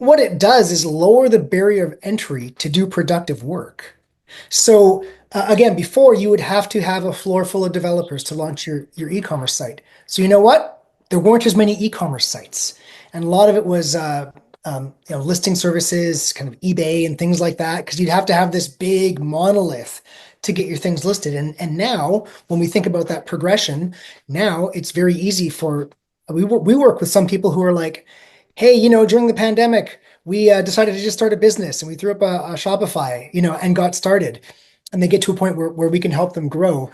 What it does is lower the barrier of entry to do productive work. So again, before you would have to have a floor full of developers to launch your e-commerce site. So you know what? There weren't as many e-commerce sites, and a lot of it was listing services, kind of eBay and things like that, because you'd have to have this big monolith to get your things listed. And now, when we think about that progression, now it's very easy for we work with some people who are like, hey, during the pandemic, we decided to just start a business and we threw up a Shopify, and got started. And they get to a point where we can help them grow.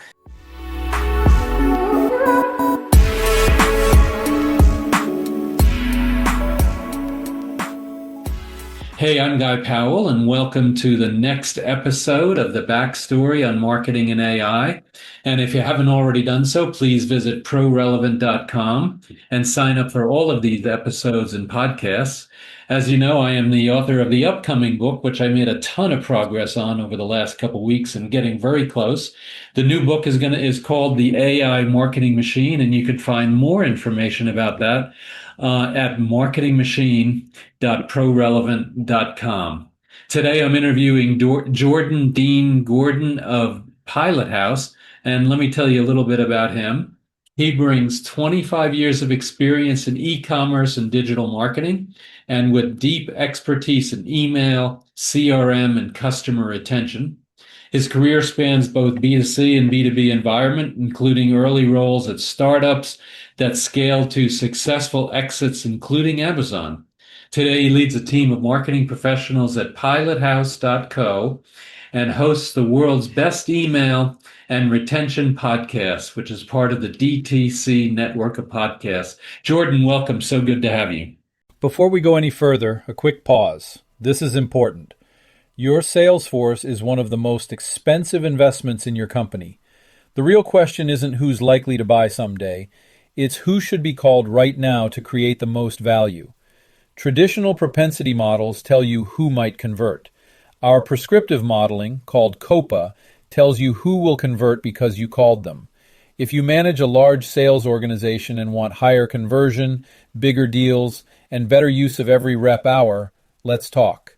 Hey, I'm Guy Powell, and welcome to the next episode of the Backstory on Marketing and AI. And if you haven't already done so, please visit ProRelevant.com and sign up for all of these episodes and podcasts. As you know, I am the author of the upcoming book, which I made a ton of progress on over the last couple of weeks and getting very close. The new book is called The AI Marketing Machine, and you can find more information about that at marketingmachine.prorelevant.com. Today, I'm interviewing Jordan Dean Gordon of Pilot House, and let me tell you a little bit about him. He brings 25 years of experience in e-commerce and digital marketing, and with deep expertise in email, CRM, and customer retention. His career spans both B2C and B2B environment, including early roles at startups that scale to successful exits, including Amazon. Today, he leads a team of marketing professionals at pilothouse.co and hosts the world's best email and retention podcast, which is part of the DTC network of podcasts. Jordan, welcome. So good to have you. Before we go any further, a quick pause. This is important. Your sales force is one of the most expensive investments in your company. The real question isn't who's likely to buy someday. It's who should be called right now to create the most value. Traditional propensity models tell you who might convert. Our prescriptive modeling, called COPA, tells you who will convert because you called them. If you manage a large sales organization and want higher conversion, bigger deals, and better use of every rep hour, let's talk.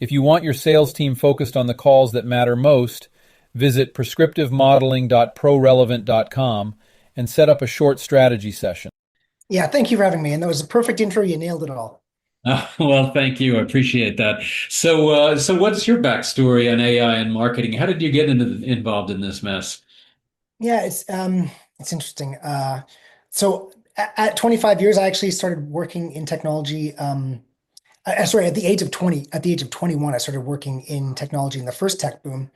If you want your sales team focused on the calls that matter most, visit prescriptivemodeling.prorelevant.com and set up a short strategy session. Yeah, thank you for having me. And that was a perfect intro. You nailed it all. Well, thank you. I appreciate that. So what's your backstory on AI and marketing? How did you get involved in this mess? Yeah, it's interesting. So at 25 years, I actually started working in technology. Sorry, at the age of 21, I started working in technology in the first tech boom.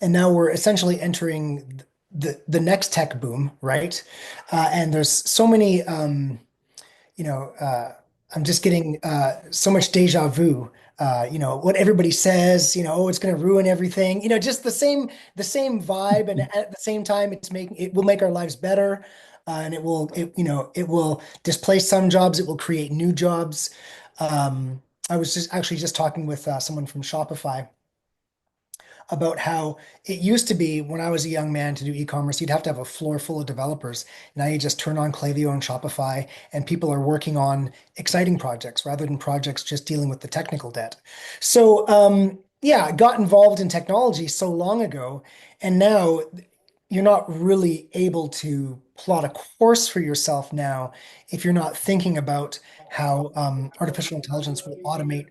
And now we're essentially entering the next tech boom, right? And there's so many, you know, uh, I'm just getting so much deja vu. What everybody says, oh, it's going to ruin everything. Just the same vibe, and at the same time, it will make our lives better, and it will displace some jobs. It will create new jobs. I was just talking with someone from Shopify about how it used to be when I was a young man to do e-commerce, you'd have to have a floor full of developers. Now you just turn on Klaviyo and Shopify, and people are working on exciting projects rather than projects just dealing with the technical debt. So, yeah, I got involved in technology so long ago, and now you're not really able to plot a course for yourself now if you're not thinking about how artificial intelligence will automate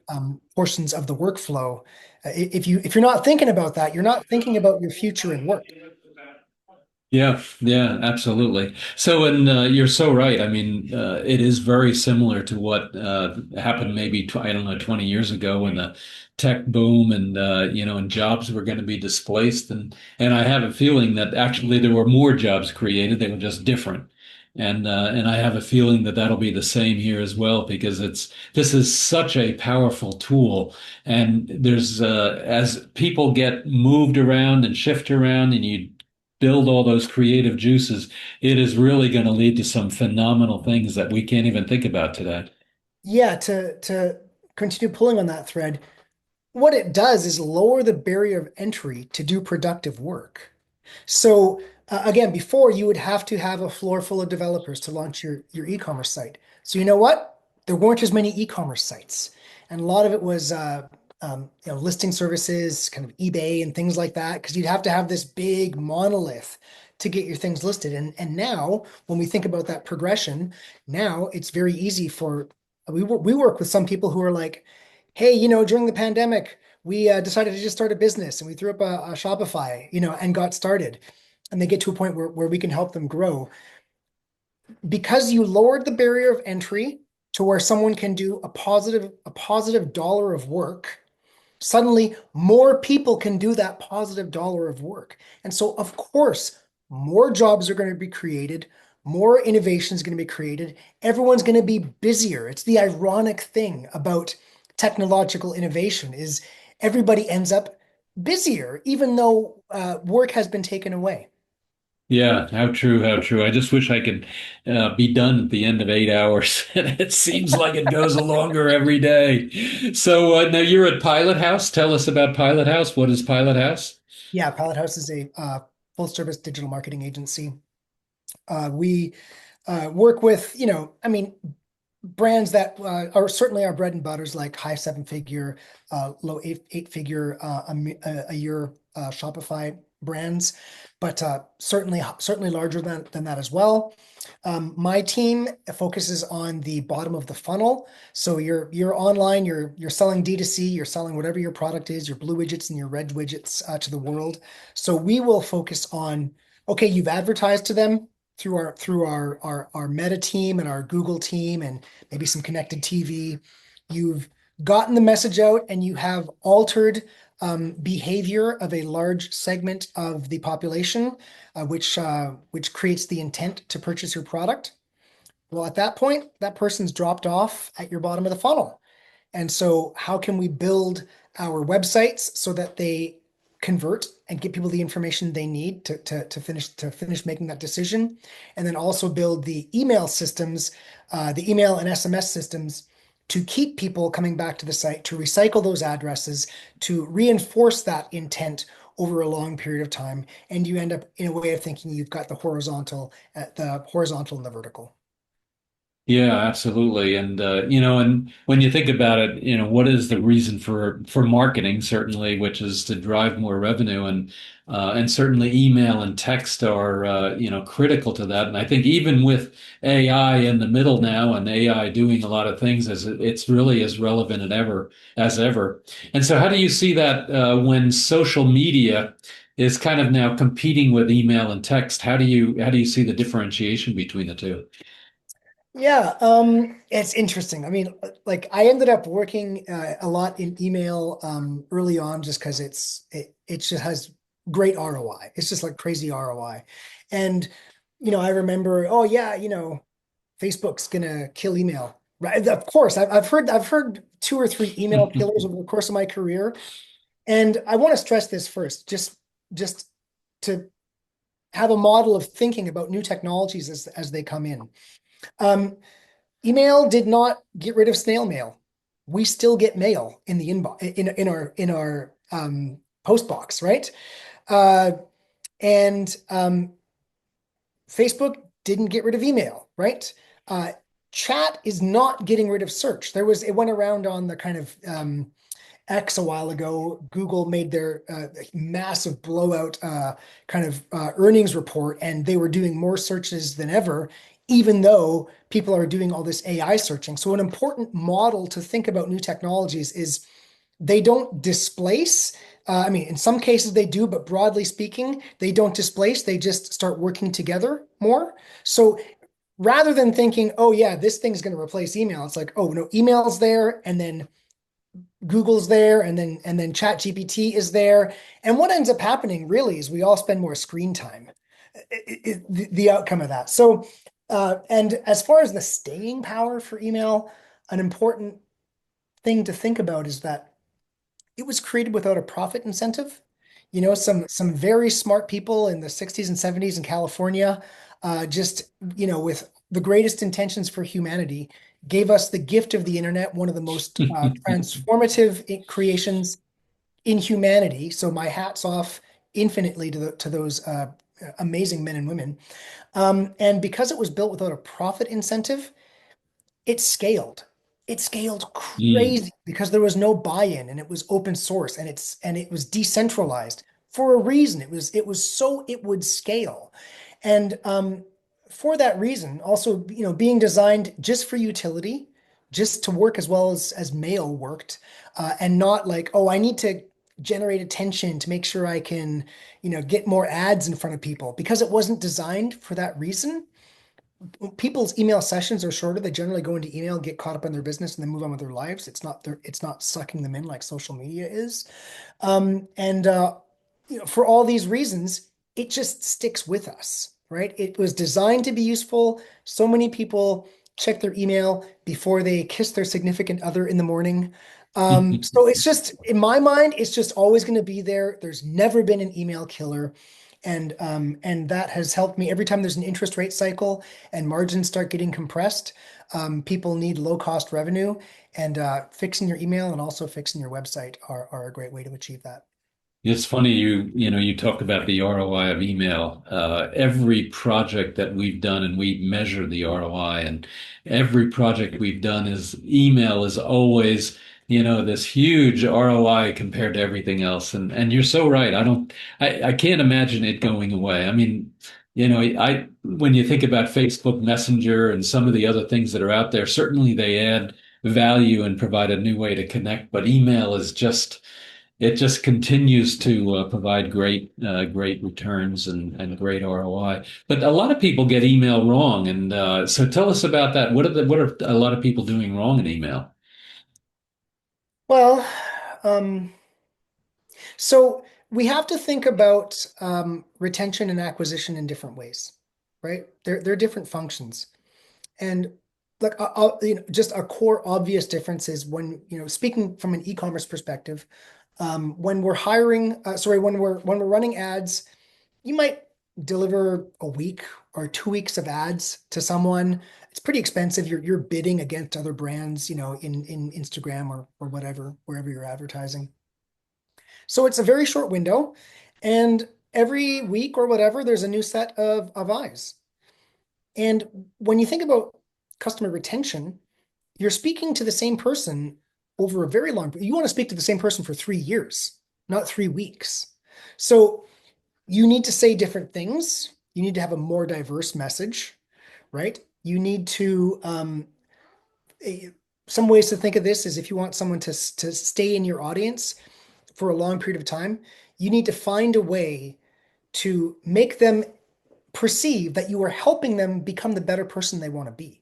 portions of the workflow. If you're not thinking about that, you're not thinking about your future in work. Yeah, yeah, absolutely. So, and you're so right. I mean, it is very similar to what happened maybe, I don't know, 20 years ago when the tech boom and, and jobs were going to be displaced. And I have a feeling that actually there were more jobs created. They were just different. And I have a feeling that that'll be the same here as well, because this is such a powerful tool. And there's, as people get moved around and shift around and you build all those creative juices, it is really going to lead to some phenomenal things that we can't even think about today. Yeah, to continue pulling on that thread, what it does is lower the barrier of entry to do productive work. So again, before you would have to have a floor full of developers to launch your e-commerce site. So you know what? There weren't as many e-commerce sites, and a lot of it was listing services, kind of eBay and things like that, because you'd have to have this big monolith to get your things listed. And now, when we think about that progression, now it's very easy for we work with some people who are like, hey, during the pandemic, we decided to just start a business and we threw up a Shopify, and got started. And they get to a point where we can help them grow because you lowered the barrier of entry to where someone can do a positive dollar of work. Suddenly more people can do that positive dollar of work. And so, of course, more jobs are going to be created, more innovation is going to be created. Everyone's going to be busier. It's the ironic thing about technological innovation is everybody ends up busier, even though work has been taken away. Yeah, how true, how true. I just wish I could be done at the end of 8 hours. It seems like it goes longer every day. So now you're at Pilot House. Tell us about Pilot House. What is Pilot House? Yeah, Pallet House is a full service digital marketing agency. We work with, I mean, brands that are certainly our bread and butters, like high seven figure, low eight figure a year Shopify brands, but certainly larger than that as well. My team focuses on the bottom of the funnel. So you're online, you're selling D2C, you're selling whatever your product is, your blue widgets and your red widgets to the world. So we will focus on, okay, you've advertised to them through our Meta team and our Google team and maybe some connected TV. You've gotten the message out and you have altered behavior of a large segment of the population, which creates the intent to purchase your product. Well, at that point, that person's dropped off at your bottom of the funnel. And so how can we build our websites so that they convert and get people the information they need to finish making that decision? And then also build the email systems, the email and SMS systems to keep people coming back to the site, to recycle those addresses, to reinforce that intent over a long period of time. And you end up in a way of thinking you've got the horizontal and the vertical. Yeah, absolutely. And and when you think about it, what is the reason for marketing, certainly, which is to drive more revenue and certainly email and text are critical to that. And I think even with AI in the middle now and AI doing a lot of things as it's really as relevant as ever. And so how do you see that when social media is kind of now competing with email and text? How do you see the differentiation between the two? Yeah, it's interesting. I mean, like I ended up working a lot in email early on just because it just has great ROI. It's just like crazy ROI. And I remember, oh yeah, Facebook's gonna kill email. Right. Of course, I've heard two or three email killers over the course of my career. And I want to stress this first, just to have a model of thinking about new technologies as they come in. Um, Email did not get rid of snail mail. We still get mail in the inbox in our post box, right? Uh, and Facebook didn't get rid of email, right? Uh, Chat is not getting rid of search. It went around on the kind of X a while ago. Google made their massive blowout kind of earnings report, and they were doing more searches than ever, even though people are doing all this AI searching. So, an important model to think about new technologies is they don't displace. I mean, in some cases they do, but broadly speaking, they don't displace. They just start working together more. So, rather than thinking, oh, yeah, this thing's going to replace email, it's like, oh, no, email's there, and then Google's there, and then Chat GPT is there. And what ends up happening really is we all spend more screen time. The outcome of that. So, and as far as the staying power for email, an important thing to think about is that it was created without a profit incentive. Some very smart people in the 60s and 70s in California, just with the greatest intentions for humanity, gave us the gift of the internet, one of the most transformative creations in humanity. So my hat's off infinitely to those amazing men and women. And because it was built without a profit incentive, it scaled. it scaled Mm. crazy because there was no buy-in and it was open source and it was decentralized for a reason. It was so it would scale. And for that reason, also, being designed just for utility, just to work as well as mail worked, and not like, oh, I need to generate attention to make sure I can, get more ads in front of people because it wasn't designed for that reason. People's email sessions are shorter. They generally go into email, get caught up in their business, and then move on with their lives. It's not sucking them in like social media is. And for all these reasons, it just sticks with us, right? It was designed to be useful. So many people check their email before they kiss their significant other in the morning. So it's just, in my mind, it's just always going to be there. There's never been an email killer. And that has helped me every time there's an interest rate cycle and margins start getting compressed. People need low cost revenue, and fixing your email and also fixing your website are a great way to achieve that. It's funny you talk about the ROI of email. Every project that we've done, and we measure the ROI, and every project we've done is email is always, this huge ROI compared to everything else. And you're so right. I can't imagine it going away. I mean, I when you think about Facebook Messenger and some of the other things that are out there, certainly they add value and provide a new way to connect, but email is just it just continues to provide great returns and great ROI. But a lot of people get email wrong, and so tell us about that. What are a lot of people doing wrong in email? Well, um, so we have to think about retention and acquisition in different ways, right? They're different functions. And like just a core obvious difference is when, speaking from an e-commerce perspective, when we're when we're running ads, you might deliver a week or 2 weeks of ads to someone. It's pretty expensive. You're bidding against other brands, in Instagram or whatever, wherever you're advertising. So it's a very short window, and every week or whatever, there's a new set of eyes. And when you think about customer retention, you're speaking to the same person over a very long, you want to speak to the same person for 3 years, not 3 weeks. So you need to say different things. You need to have a more diverse message, right? You need to, some ways to think of this is if you want someone to stay in your audience for a long period of time, you need to find a way to make them perceive that you are helping them become the better person they want to be.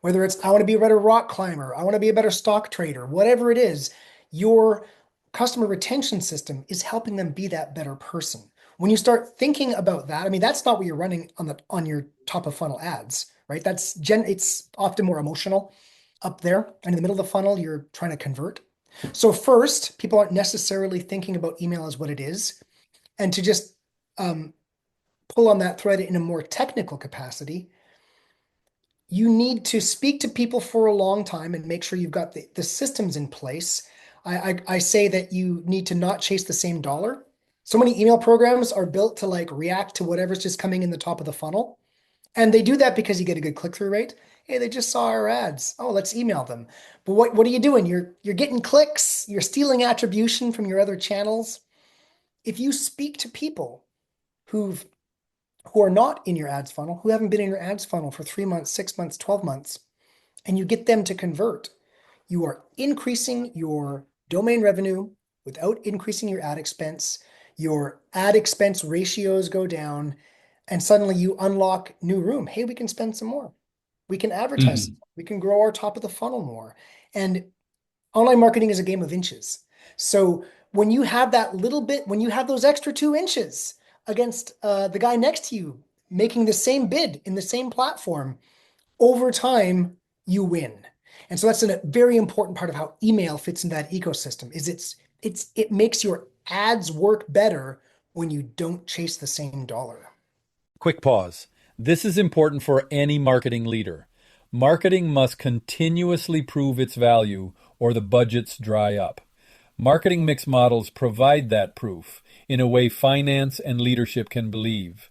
Whether it's, I want to be a better rock climber, I want to be a better stock trader, whatever it is, your customer retention system is helping them be that better person. When you start thinking about that, I mean, that's not what you're running on your top of funnel ads, right? It's often more emotional up there. And in the middle of the funnel, you're trying to convert. So first, people aren't necessarily thinking about email as what it is. And to just um, pull on that thread in a more technical capacity, you need to speak to people for a long time and make sure you've got the systems in place. I say that you need to not chase the same dollar. So many email programs are built to like react to whatever's just coming in the top of the funnel. And they do that because you get a good click-through rate. Hey, they just saw our ads. Oh, let's email them. But what are you doing? You're getting clicks, you're stealing attribution from your other channels. If you speak to people who've who are not in your ads funnel, who haven't been in your ads funnel for 3 months, 6 months, 12 months, and you get them to convert, you are increasing your domain revenue without increasing your ad expense. Your ad expense ratios go down, and suddenly you unlock new room. Hey, we can spend some more. We can advertise. Mhm. We can grow our top of the funnel more. And online marketing is a game of inches. So when you have that little bit, when you have those extra 2 inches against the guy next to you making the same bid in the same platform, over time you win. And so that's a very important part of how email fits into that ecosystem. It makes your ads work better when you don't chase the same dollar. Quick pause. This is important for any marketing leader. Marketing must continuously prove its value or the budgets dry up. Marketing mix models provide that proof in a way finance and leadership can believe.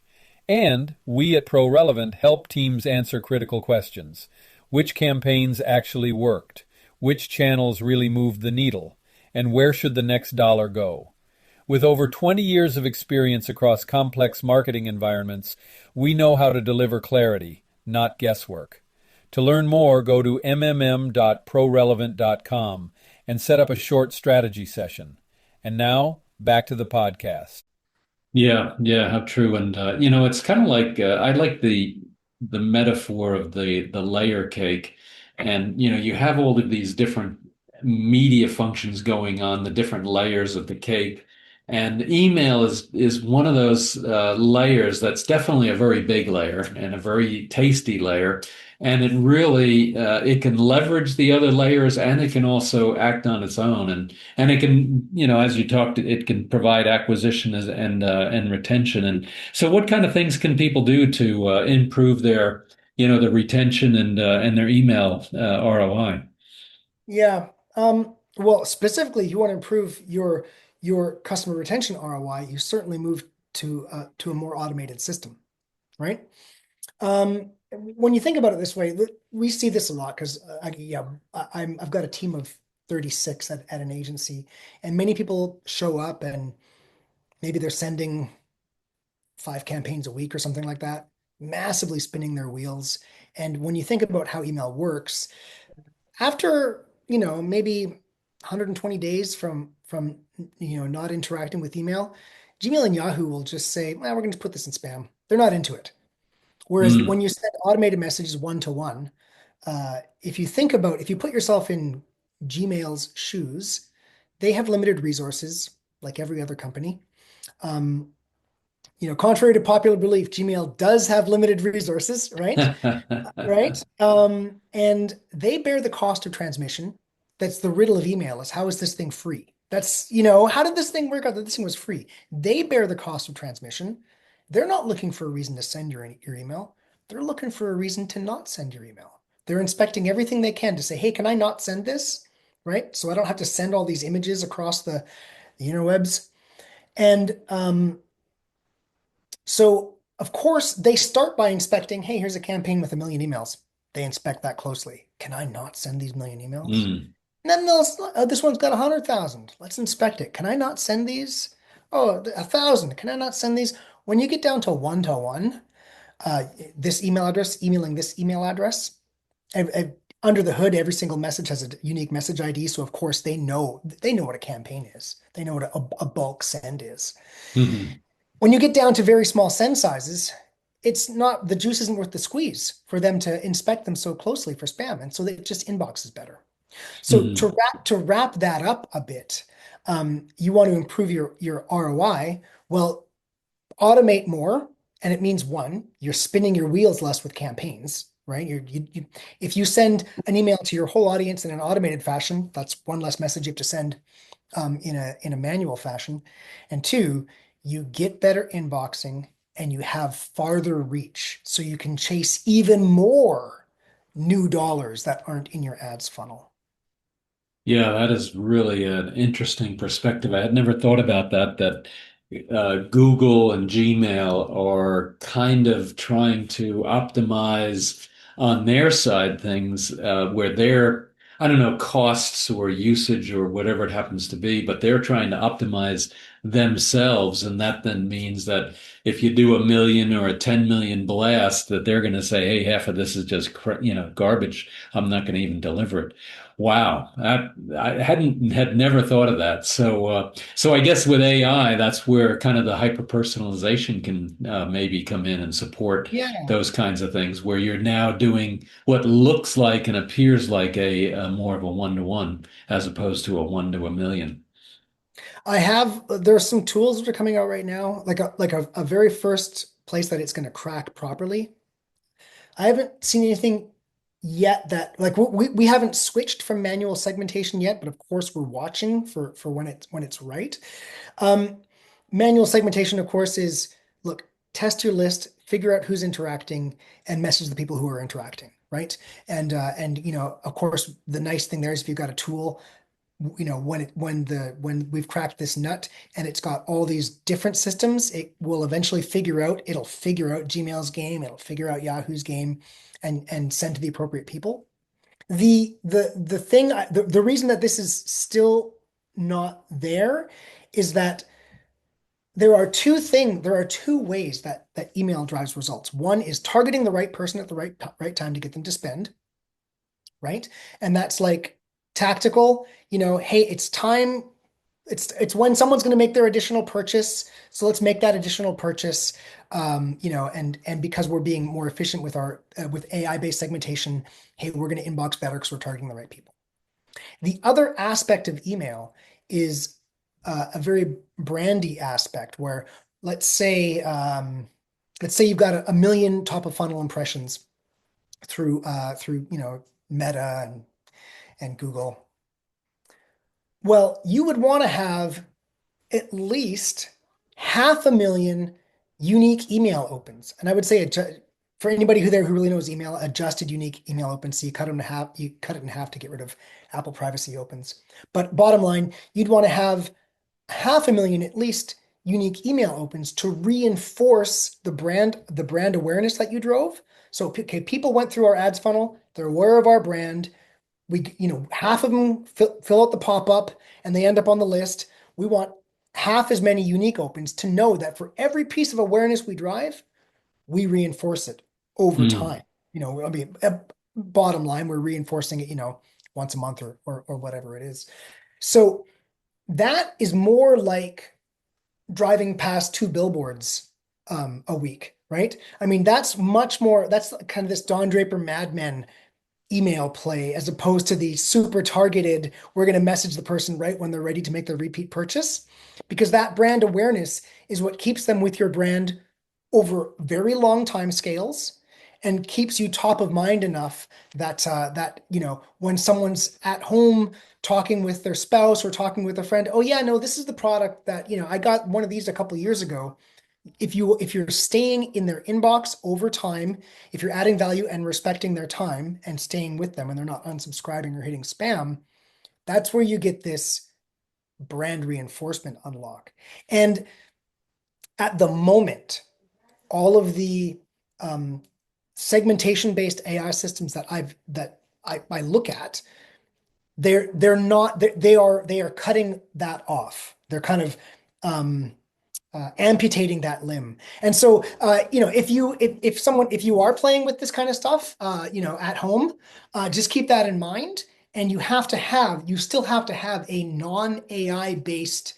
And we at ProRelevant help teams answer critical questions. Which campaigns actually worked? which channels really moved the needle, and where should the next dollar go. With over 20 years of experience across complex marketing environments, we know how to deliver clarity, not guesswork. To learn more, go to mmm.prorelevant.com and set up a short strategy session. And now, back to the podcast. Yeah, yeah, how true. And it's kind of like I like the metaphor of the layer cake. And you have all of these different media functions going on, the different layers of the cake. And email is one of those layers that's definitely a very big layer and a very tasty layer. And it really it can leverage the other layers, and it can also act on its own. And it can, as you talked, it can provide acquisition and retention. And so, what kind of things can people do to improve their, the retention and their email ROI? Yeah. Well, specifically, you want to improve your customer retention ROI, you certainly move to a more automated system, right? When you think about it this way, we see this a lot because I've got a team of 36 at an agency, and many people show up and maybe they're sending 5 campaigns a week or something like that, massively spinning their wheels. And when you think about how email works, after, maybe 120 days from not interacting with email, Gmail and Yahoo will just say, well, we're going to put this in spam. They're not into it. Whereas Mm. when you send automated messages one to one, if you put yourself in Gmail's shoes, they have limited resources like every other company. Um, Contrary to popular belief, Gmail does have limited resources, right? Right. And they bear the cost of transmission. That's the riddle of email is how is this thing free? How did this thing work out that this thing was free? They bear the cost of transmission. They're not looking for a reason to send your email. They're looking for a reason to not send your email. They're inspecting everything they can to say, hey, can I not send this? Right. So I don't have to send all these images across the interwebs. And so, of course, they start by inspecting, hey, here's a campaign with 1 million emails. They inspect that closely. Can I not send these 1 million emails? Mm. And then this one's got 100,000. Let's inspect it. Can I not send these? Oh, 1,000. Can I not send these? When you get down to one, this email address emailing this email address, under the hood, every single message has a unique message ID. So of course they know what a campaign is. They know what a bulk send is. Mhm. When you get down to very small send sizes, it's not the juice isn't worth the squeeze for them to inspect them so closely for spam, and so they just inbox is better. So to Mhm. wrap that up a bit, you want to improve your ROI. Well, automate more, and it means one, you're spinning your wheels less with campaigns, right? If you send an email to your whole audience in an automated fashion, that's one less message you have to send in a manual fashion. And two, you get better inboxing and you have farther reach, so you can chase even more new dollars that aren't in your ads funnel. Yeah, that is really an interesting perspective. I had never thought about that Google and Gmail are kind of trying to optimize on their side things where their, I don't know, costs or usage or whatever it happens to be, but they're trying to optimize themselves. And that then means that if you do 1 million or a 10 million blast, that they're going to say, hey, half of this is just, garbage. I'm not going to even deliver it. Wow, I had never thought of that. So I guess with AI, that's where kind of the hyper personalization can maybe come in and support Yeah. those kinds of things, where you're now doing what looks like and appears like a more of a one-to-one as opposed to a 1 to 1 million. There are some tools that are coming out right now, like a very first place that it's going to crack properly. I haven't seen anything yet that like we haven't switched from manual segmentation yet, but of course we're watching for when it's right. Um, Manual segmentation, of course, is look, test your list, figure out who's interacting, and message the people who are interacting, right? And of course, the nice thing there is if you've got a tool, when we've cracked this nut and it's got all these different systems, it'll figure out Gmail's game, it'll figure out Yahoo's game, and send to the appropriate people. The thing the reason that this is still not there is that there are two ways that email drives results. One is targeting the right person at the right time to get them to spend, right? And that's like tactical, hey, it's time. It's when someone's going to make their additional purchase, so let's make that additional purchase. And because we're being more efficient with our with AI-based segmentation, hey, we're going to inbox better because we're targeting the right people. The other aspect of email is a very brandy aspect where let's say let's say you've got a million top of funnel impressions through Meta and Google. Well, you would want to have at least 500,000 unique email opens. And I would say for anybody who really knows email, adjusted unique email opens. So you cut it in half to get rid of Apple privacy opens. But bottom line, you'd want to have 500,000 at least unique email opens to reinforce the brand awareness that you drove. So okay, people went through our ads funnel, they're aware of our brand. Half of them fill out the pop-up and they end up on the list. We want half as many unique opens to know that for every piece of awareness we drive, we reinforce it over Mm. time. I mean, bottom line, we're reinforcing it, once a month or whatever it is. So that is more like driving past two billboards a week, right? I mean, that's kind of this Don Draper Mad Men email play as opposed to the super targeted, we're going to message the person right when they're ready to make their repeat purchase. Because that brand awareness is what keeps them with your brand over very long time scales and keeps you top of mind enough that when someone's at home talking with their spouse or talking with a friend, oh yeah, no, this is the product that I got one of these a couple of years ago. If you're staying in their inbox over time, if you're adding value and respecting their time and staying with them and they're not unsubscribing or hitting spam, that's where you get this brand reinforcement unlock. And at the moment, all of the segmentation based AI systems that I look at, they're not they are cutting that off. They're kind of amputating that limb. And so, if you are playing with this kind of stuff, at home, just keep that in mind. And you still have to have a non-AI based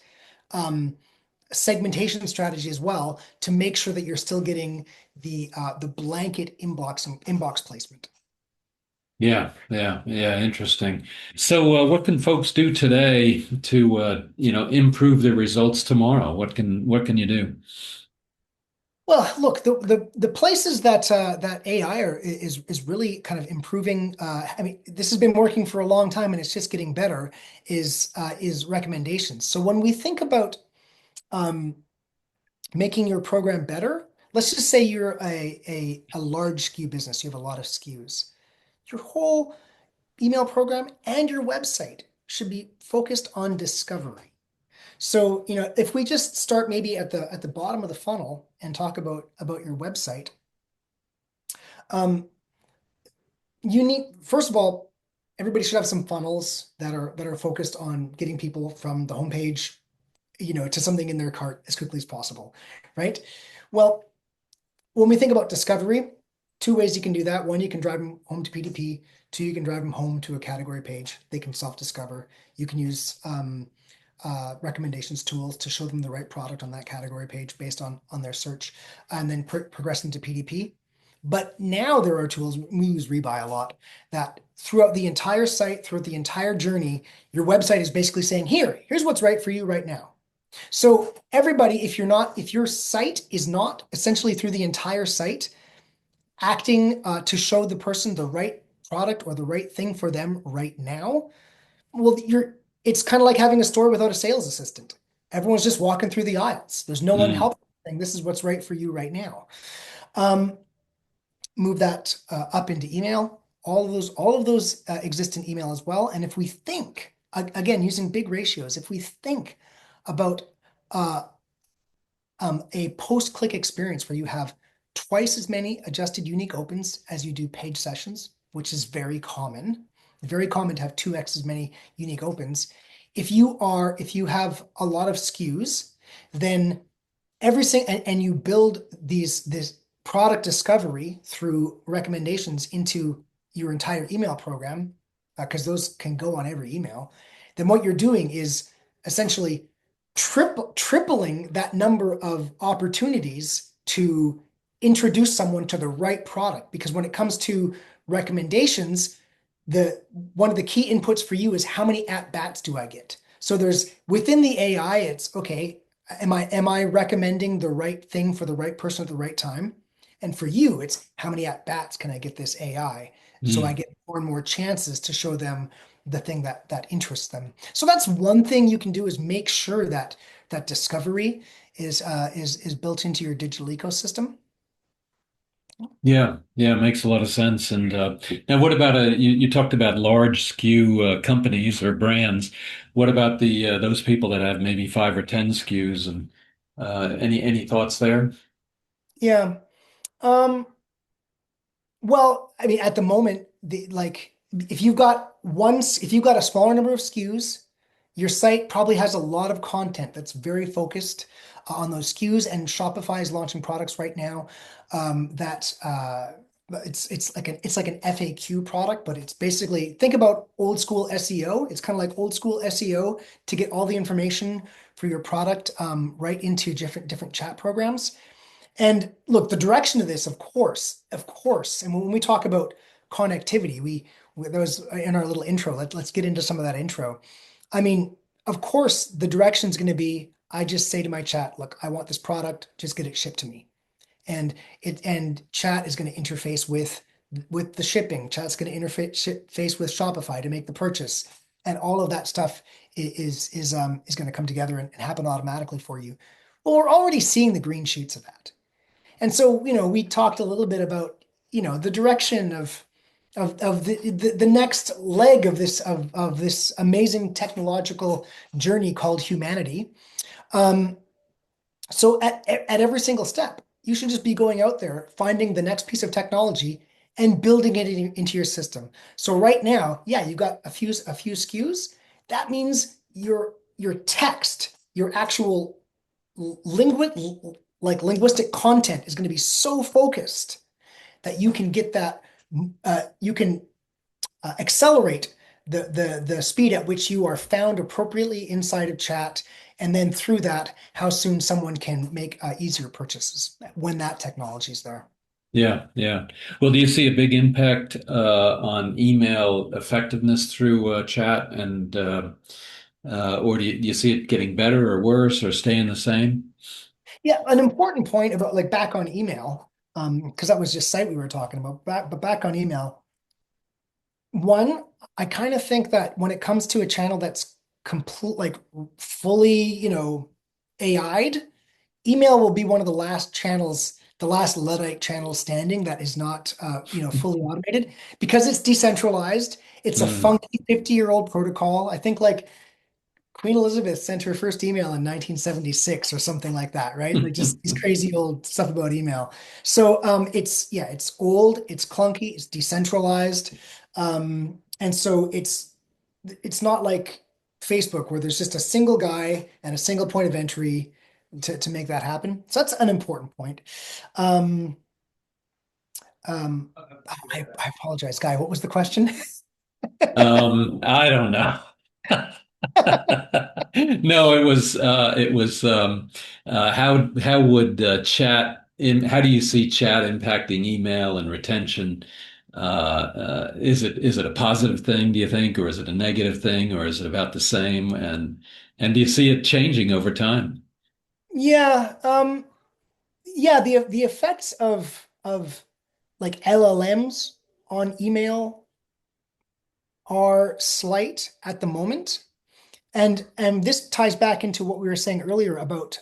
segmentation strategy as well to make sure that you're still getting the blanket inbox placement. Yeah, yeah, yeah. Interesting. So, what can folks do today to, improve their results tomorrow? What can you do? Well, look, the places that AI is really kind of improving. I mean, this has been working for a long time, and it's just getting better. Is recommendations. So when we think about um, making your program better, let's just say you're a large SKU business. You have a lot of SKUs. Your whole email program and your website should be focused on discovery. So, if we just start maybe at the bottom of the funnel and talk about your website, um, you need first of all, everybody should have some funnels that are focused on getting people from the homepage, to something in their cart as quickly as possible, right? Well, when we think about discovery, two ways you can do that. One, you can drive them home to PDP. Two, you can drive them home to a category page. They can self-discover. You can use recommendations tools to show them the right product on that category page based on their search, and then progress into PDP. But now there are tools, we use Rebuy a lot, that throughout the entire site, throughout the entire journey, your website is basically saying, here's what's right for you right now. So everybody, if your site is not essentially through the entire site acting to show the person the right product or the right thing for them right now, well, it's kind of like having a store without a sales assistant. Everyone's just walking through the aisles. There's no one Mm. helping saying this is what's right for you right now. Um, Move that up into email. All of those exist in email as well. And if we think again using big ratios, if we think about uh, a post-click experience where you have twice as many adjusted unique opens as you do page sessions, which is very common. very common to have 2x as many unique opens. If you have a lot of SKUs, then and you build this product discovery through recommendations into your entire email program, because those can go on every email, then what you're doing is essentially tripling that number of opportunities to introduce someone to the right product. Because when it comes to recommendations, the one of the key inputs for you is how many at bats do I get? So there's within the AI, it's okay, am I recommending the right thing for the right person at the right time? And for you, it's how many at bats can I get this AI so I Mm. get more and more chances to show them the thing that interests them. So that's one thing you can do, is make sure that that discovery is built into your digital ecosystem. Yeah, yeah, it makes a lot of sense. And now, what about you talked about large SKU companies or brands. What about the those people that have maybe 5 or 10 SKUs? And any thoughts there? Yeah. Um, Well, I mean, at the moment, if you've got a smaller number of SKUs, your site probably has a lot of content that's very focused on those SKUs. And Shopify is launching products right now that it's like an FAQ product, but it's basically, think about old school SEO. It's kind of like old school SEO to get all the information for your product right into different chat programs. And look, the direction of this, of course. And when we talk about connectivity, that was in our little intro. Let's get into some of that intro. I mean, of course, the direction is going to be, I just say to my chat, look, I want this product, just get it shipped to me. And chat is going to interface with the shipping. Chat's going to interface with Shopify to make the purchase. And all of that stuff is going to come together and happen automatically for you. Well, we're already seeing the green shoots of that. And so, we talked a little bit about, the direction of the next leg of this amazing technological journey called humanity. Um, so at every single step, you should just be going out there, finding the next piece of technology and building it into your system. So right now, yeah, you got a few SKUs. That means your text, your actual linguistic content is going to be so focused that you can get that you can accelerate the speed at which you are found appropriately inside of chat, and then through that, how soon someone can make easier purchases when that technology is there. Yeah, yeah. Well, do you see a big impact on email effectiveness through chat, and or do you see it getting better or worse or staying the same? Yeah, an important point about, like, back on email, because that was just site we were talking about. But back on email, one, I kind of think that when it comes to a channel that's complete, like fully, AI'd, email will be one of the last channels, the last Luddite channel standing that is not, fully automated, because it's decentralized. It's a Mm. funky 50-year-old protocol. I think, like, Queen Elizabeth sent her first email in 1976 or something like that, right? Like, just these crazy old stuff about email. So it's old, it's clunky, it's decentralized. And so it's not like Facebook, where there's just a single guy and a single point of entry to make that happen. So that's an important point. Um, um, I apologize, Guy. What was the question? I don't know. No, it was how would chat in how do you see chat impacting email and retention? Is it a positive thing, do you think, or is it a negative thing, or is it about the same? And do you see it changing over time? Yeah, yeah, the effects of like LLMs on email are slight at the moment. And this ties back into what we were saying earlier about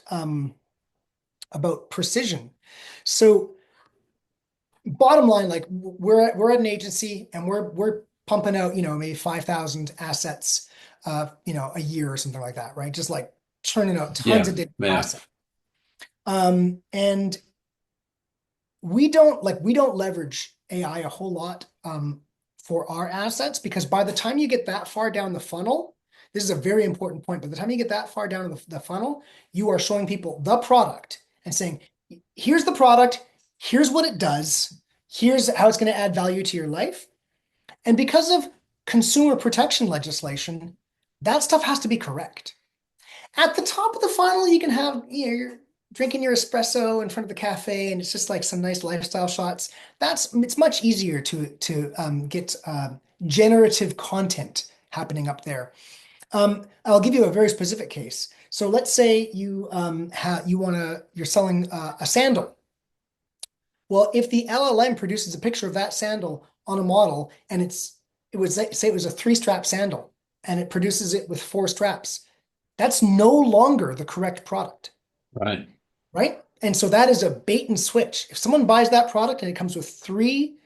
precision. So bottom line, like, we're at an agency, and we're pumping out, maybe 5,000 assets a year or something like that, right? Just like churning out tons Yeah, of data yeah. assets. And we don't leverage AI a whole lot for our assets, because by the time you get that far down the funnel, this is a very important point. By the time you get that far down the funnel, you are showing people the product and saying, here's the product, here's what it does, here's how it's going to add value to your life. And because of consumer protection legislation, that stuff has to be correct. At the top of the funnel, you can have, you're drinking your espresso in front of the cafe, and it's just like some nice lifestyle shots. It's much easier to get generative content happening up there. I'll give you a very specific case. So let's say you're selling a sandal. Well, if the LLM produces a picture of that sandal on a model, and it was say it was a 3-strap sandal, and it produces it with 4 straps, that's no longer the correct product, Right. right? And so that is a bait and switch. If someone buys that product and it comes with 3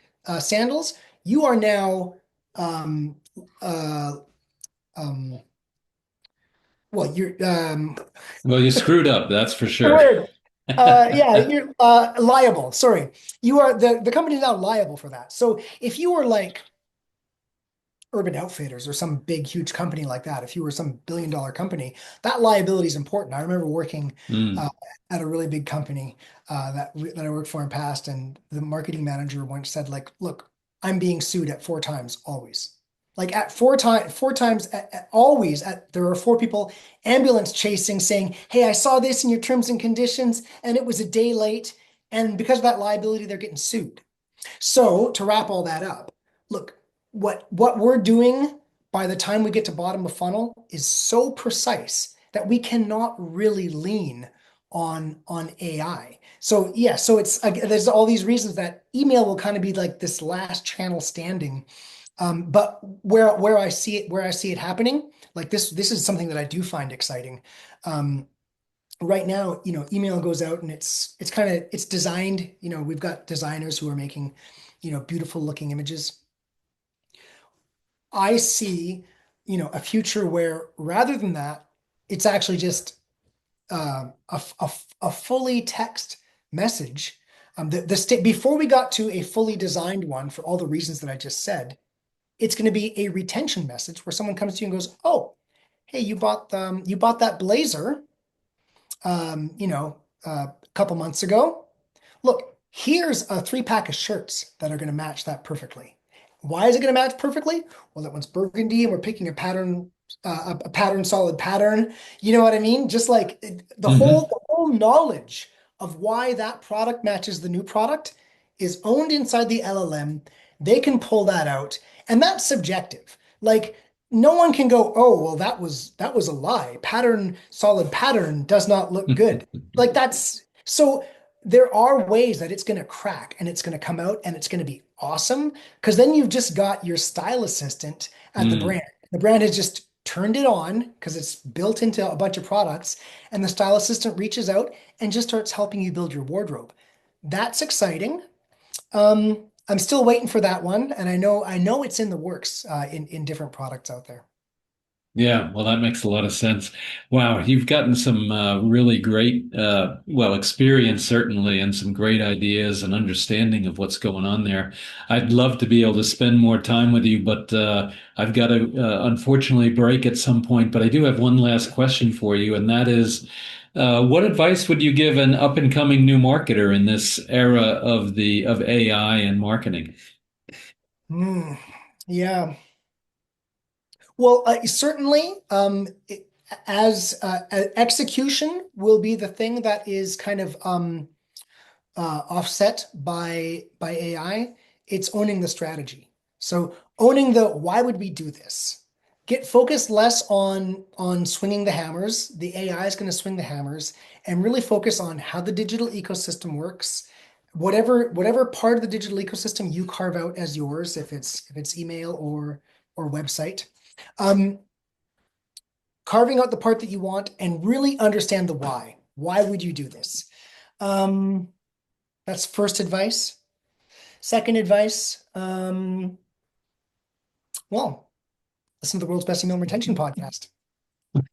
sandals, you are now um, uh, um, well, you're Well, you screwed up, that's for the sure. word. Yeah, you're liable. Sorry, you are the company is now liable for that. So if you were like Urban Outfitters or some big, huge company like that, if you were some billion-dollar company, that liability is important. I remember working uh, Mm. at a really big company that I worked for in past, and the marketing manager once said, like, "Look, I'm being sued at 4 times always." Like at 4 times, always. There are 4 people ambulance chasing, saying, "Hey, I saw this in your terms and conditions, and it was a day late." And because of that liability, they're getting sued. So to wrap all that up, look, what we're doing by the time we get to bottom of funnel is so precise that we cannot really lean on AI. So yeah, so it's there's all these reasons that email will kind of be like this last channel standing. But where I see it happening, like this is something that I do find exciting. Right now, email goes out and it's kind of it's designed, we've got designers who are making, beautiful looking images. I see, a future where rather than that, it's actually just a fully text message. Before we got to a fully designed one for all the reasons that I just said, it's going to be a retention message where someone comes to you and goes, "Oh, hey, you bought that blazer, a couple months ago. Look, here's a 3-pack of shirts that are going to match that perfectly. Why is it going to match perfectly? Well, that one's burgundy, and we're picking a pattern, solid pattern. You know what I mean? Just like the whole Hmm. the whole knowledge of why that product matches the new product is owned inside the LLM. They can pull that out, and that's subjective. Like no one can go, "Oh, well, that was a lie. Pattern, solid pattern does not look good." Like that's so there are ways that it's going to crack and it's going to come out and it's going to be awesome because then you've just got your style assistant at the Mm. brand. The brand has just turned it on because it's built into a bunch of products, and the style assistant reaches out and just starts helping you build your wardrobe. That's exciting. I'm still waiting for that one, and I know it's in the works in different products out there. Yeah, well, that makes a lot of sense. Wow, you've gotten some really great, well, experience certainly, and some great ideas and understanding of what's going on there. I'd love to be able to spend more time with you, but I've got to unfortunately break at some point. But I do have one last question for you, and that is, what advice would you give an up and coming new marketer in this era of AI and marketing? Hmm. Yeah. Well, certainly, as execution will be the thing that is kind of offset by AI. It's owning the strategy. So owning the why would we do this? Get focused less on swinging the hammers. The AI is going to swing the hammers, and really focus on how the digital ecosystem works. Whatever part of the digital ecosystem you carve out as yours, if it's email or website. Um, Carving out the part that you want and really understand the why. Why would you do this? Um, that's first advice. Second advice, well, listen to the world's best email retention podcast.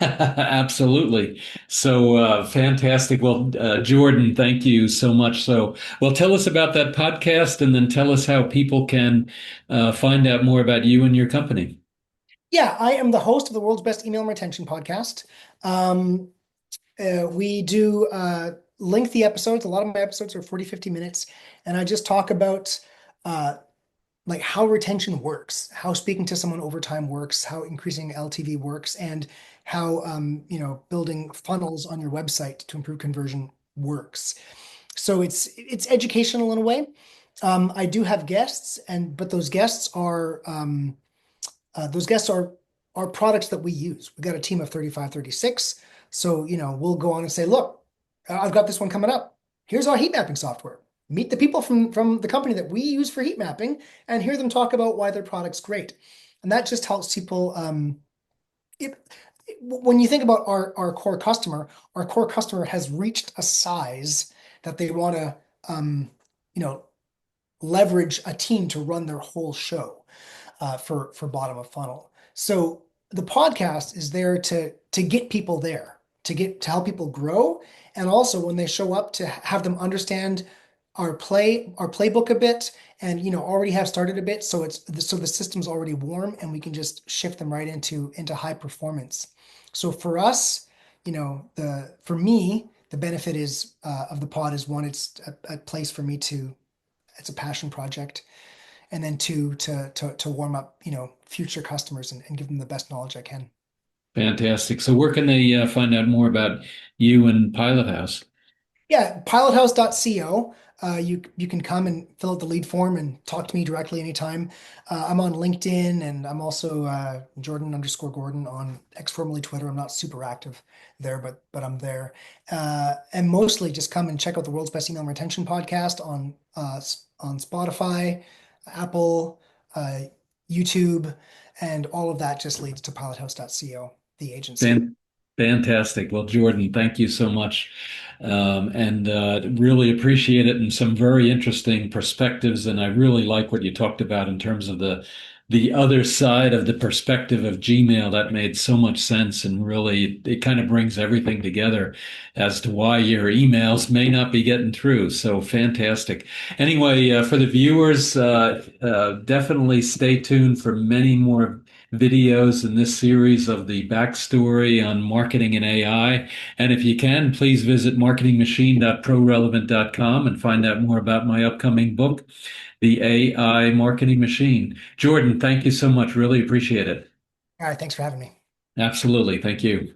Absolutely. So fantastic. Well, Jordan, thank you so much. So, well, tell us about that podcast and then tell us how people can find out more about you and your company. Yeah, I am the host of the world's best email retention podcast. Um, we do lengthy episodes. A lot of my episodes are 40, 50 minutes. And I just talk about uh, like how retention works, how speaking to someone over time works, how increasing LTV works, and how building funnels on your website to improve conversion works. So it's educational in a way. I do have guests, and but those guests are products that we use. We've got a team of 35, 36. So, we'll go on and say, look, I've got this one coming up. Here's our heat mapping software. Meet the people from the company that we use for heat mapping and hear them talk about why their product's great. And that just helps people. It, when you think about our core customer has reached a size that they want to, you know, leverage a team to run their whole show for bottom of funnel. So the podcast is there to get people there, to help people grow, and also when they show up to have them understand our playbook a bit, and already have started a bit, so the system's already warm, and we can just shift them right into high performance. So for us, the for me, the benefit is of the pod is one, it's a place for me to it's a passion project, and then two, to warm up, future customers and give them the best knowledge I can. Fantastic. So, where can they find out more about you and Pilot House? Yeah, pilothouse.co. You can come and fill out the lead form and talk to me directly anytime. I'm on LinkedIn, and I'm also Jordan_Gordon on X, formerly Twitter. I'm not super active there, but I'm there. And mostly just come and check out the World's Best Email Retention podcast on Spotify, Apple, uh, YouTube, and all of that just leads to pilothouse.co, the agency. Fan- Fantastic. Well, Jordan, thank you so much. And really appreciate it and some very interesting perspectives. And I really like what you talked about in terms of the other side of the perspective of Gmail. That made so much sense. And really, it kind of brings everything together as to why your emails may not be getting through. So fantastic. Anyway, for the viewers, definitely stay tuned for many more videos in this series of the backstory on marketing and AI. And if you can, please visit marketingmachine.prorelevant.com and find out more about my upcoming book, The AI Marketing Machine. Jordan, thank you so much. Really appreciate it. All right, thanks for having me. Absolutely. Thank you.